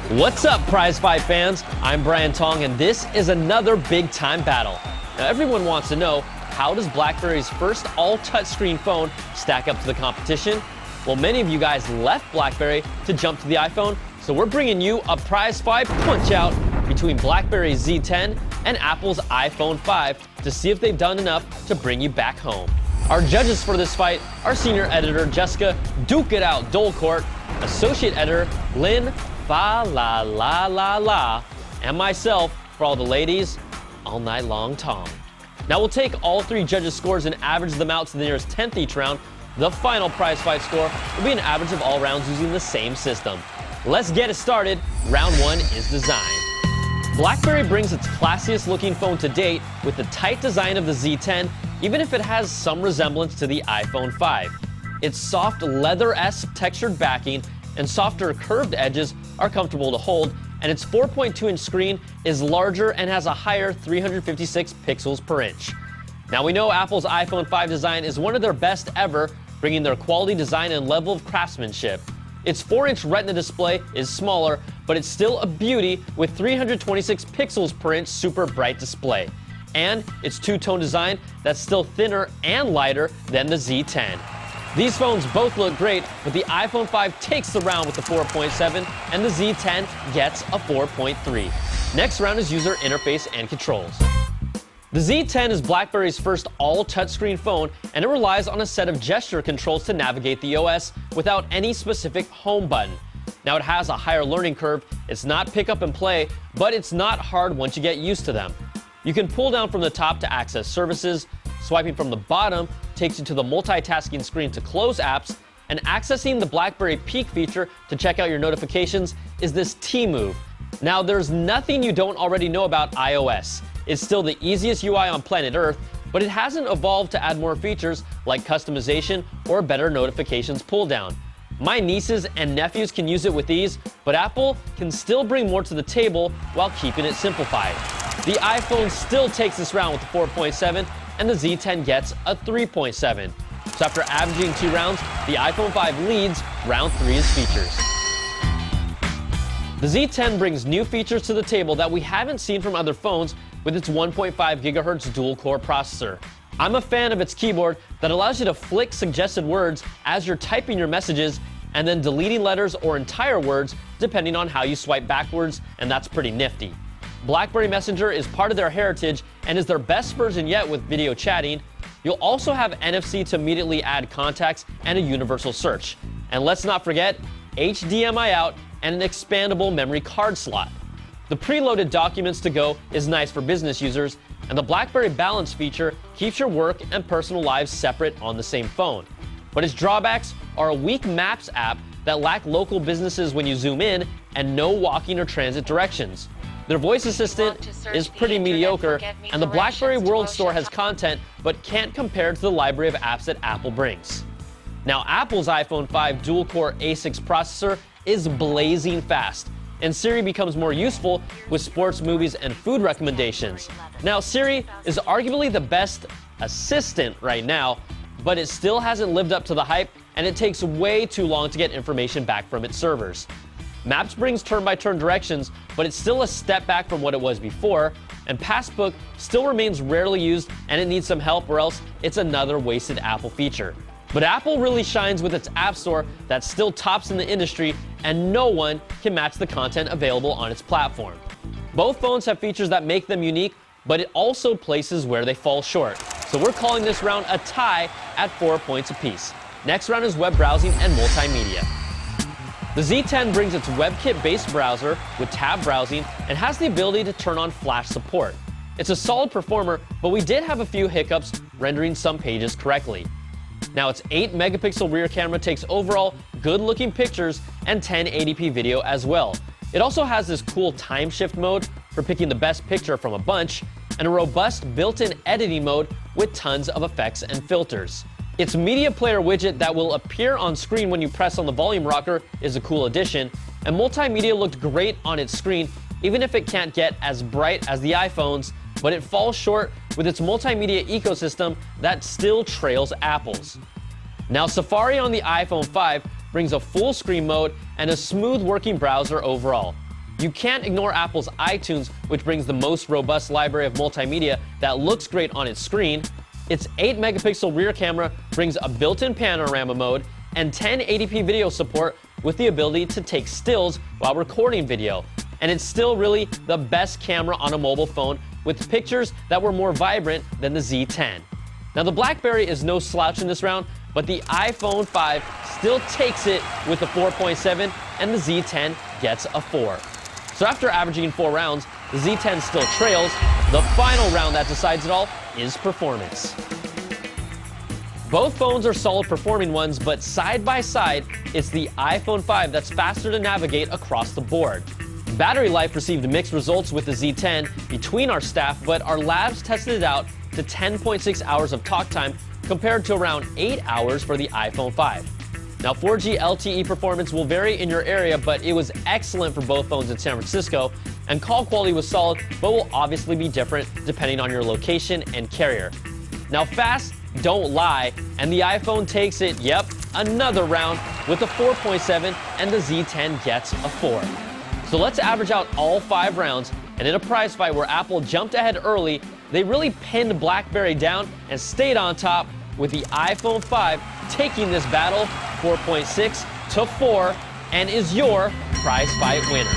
What's up, Prize Fight fans? I'm Brian Tong, and this is another big-time battle. Now, everyone wants to know, how does BlackBerry's first all-touchscreen phone stack up to the competition? Well, many of you guys left BlackBerry to jump to the iPhone, so we're bringing you a Prize Fight punch-out between BlackBerry Z10 and Apple's iPhone 5 to see if they've done enough to bring you back home. Our judges for this fight are senior editor Jessica Duke It Out Dolecourt, associate editor Lynn Fa La La La La, and myself, for all the ladies, All Night Long Tom. Now we'll take all three judges' scores and average them out to the nearest 10th each round. The final Prize Fight score will be an average of all rounds using the same system. Let's get it started. Round one is design. BlackBerry brings its classiest looking phone to date with the tight design of the Z10, even if it has some resemblance to the iPhone 5. Its soft leather-esque textured backing and softer curved edges are comfortable to hold, and its 4.2-inch screen is larger and has a higher 356 pixels per inch. Now we know Apple's iPhone 5 design is one of their best ever, bringing their quality design and level of craftsmanship. Its 4-inch Retina display is smaller, but it's still a beauty with 326 pixels per inch super bright display. And its two-tone design that's still thinner and lighter than the Z10. These phones both look great, but the iPhone 5 takes the round with the 4.7 and the Z10 gets a 4.3. Next round is user interface and controls. The Z10 is BlackBerry's first all-touchscreen phone, and it relies on a set of gesture controls to navigate the OS without any specific home button. Now it has a higher learning curve, it's not pick up and play, but it's not hard once you get used to them. You can pull down from the top to access services, swiping from the bottom takes you to the multitasking screen to close apps, and accessing the BlackBerry Peek feature to check out your notifications is this T move. Now there's nothing you don't already know about iOS. It's still the easiest UI on planet Earth, but it hasn't evolved to add more features like customization or better notifications pull down. My nieces and nephews can use it with ease, but Apple can still bring more to the table while keeping it simplified. The iPhone still takes this round with the 4.7, and the Z10 gets a 3.7. So after averaging 2 rounds, the iPhone 5 leads round 3's features. The Z10 brings new features to the table that we haven't seen from other phones with its 1.5 GHz dual-core processor. I'm a fan of its keyboard that allows you to flick suggested words as you're typing your messages and then deleting letters or entire words depending on how you swipe backwards, and that's pretty nifty. BlackBerry Messenger is part of their heritage and is their best version yet with video chatting. You'll also have NFC to immediately add contacts and a universal search. And let's not forget HDMI out and an expandable memory card slot. The preloaded Documents to Go is nice for business users, and the BlackBerry Balance feature keeps your work and personal lives separate on the same phone. But its drawbacks are a weak Maps app that lack local businesses when you zoom in and no walking or transit directions. Their voice assistant is pretty mediocre, and the BlackBerry World Store has content but can't compare to the library of apps that Apple brings. Now, Apple's iPhone 5 dual-core A6 processor is blazing fast, and Siri becomes more useful with sports, movies, and food recommendations. Now, Siri is arguably the best assistant right now, but it still hasn't lived up to the hype, and it takes way too long to get information back from its servers. Maps brings turn-by-turn directions, but it's still a step back from what it was before, and Passbook still remains rarely used, and it needs some help, or else it's another wasted Apple feature. But Apple really shines with its App Store that still tops in the industry, and no one can match the content available on its platform. Both phones have features that make them unique, but it also places where they fall short. So we're calling this round a tie at 4 points apiece. Next round is web browsing and multimedia. The Z10 brings its WebKit-based browser with tab browsing and has the ability to turn on Flash support. It's a solid performer, but we did have a few hiccups rendering some pages correctly. Now, its 8-megapixel rear camera takes overall good-looking pictures and 1080p video as well. It also has this cool time shift mode for picking the best picture from a bunch, and a robust built-in editing mode with tons of effects and filters. Its media player widget that will appear on screen when you press on the volume rocker is a cool addition, and multimedia looked great on its screen, even if it can't get as bright as the iPhones, but it falls short with its multimedia ecosystem that still trails Apple's. Now, Safari on the iPhone 5 brings a full screen mode and a smooth working browser overall. You can't ignore Apple's iTunes, which brings the most robust library of multimedia that looks great on its screen. Its 8-megapixel rear camera brings a built-in panorama mode and 1080p video support with the ability to take stills while recording video. And it's still really the best camera on a mobile phone with pictures that were more vibrant than the Z10. Now, the Blackberry is no slouch in this round, but the iPhone 5 still takes it with the 4.7 and the Z10 gets a 4. So after averaging 4 rounds, the Z10 still trails. The final round that decides it all is performance. Both phones are solid performing ones, but side by side, it's the iPhone 5 that's faster to navigate across the board. Battery life received mixed results with the Z10 between our staff, but our labs tested it out to 10.6 hours of talk time compared to around 8 hours for the iPhone 5. Now, 4G LTE performance will vary in your area, but it was excellent for both phones in San Francisco, and call quality was solid, but will obviously be different depending on your location and carrier. Now, fast don't lie, and the iPhone takes it, yep, another round with a 4.7, and the Z10 gets a 4. So let's average out all 5 rounds, and in a prize fight where Apple jumped ahead early, they really pinned BlackBerry down and stayed on top, with the iPhone 5 taking this battle 4.6 to 4 and is your prize fight winner.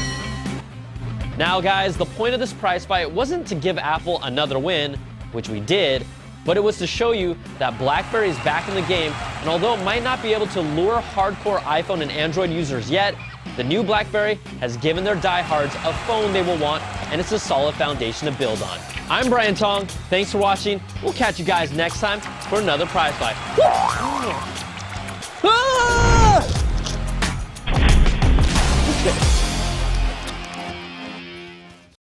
Now guys, the point of this prize fight wasn't to give Apple another win, which we did, but it was to show you that BlackBerry is back in the game, and although it might not be able to lure hardcore iPhone and Android users yet, the new BlackBerry has given their diehards a phone they will want, and it's a solid foundation to build on. I'm Brian Tong. Thanks for watching. We'll catch you guys next time for another prize fight. Woo!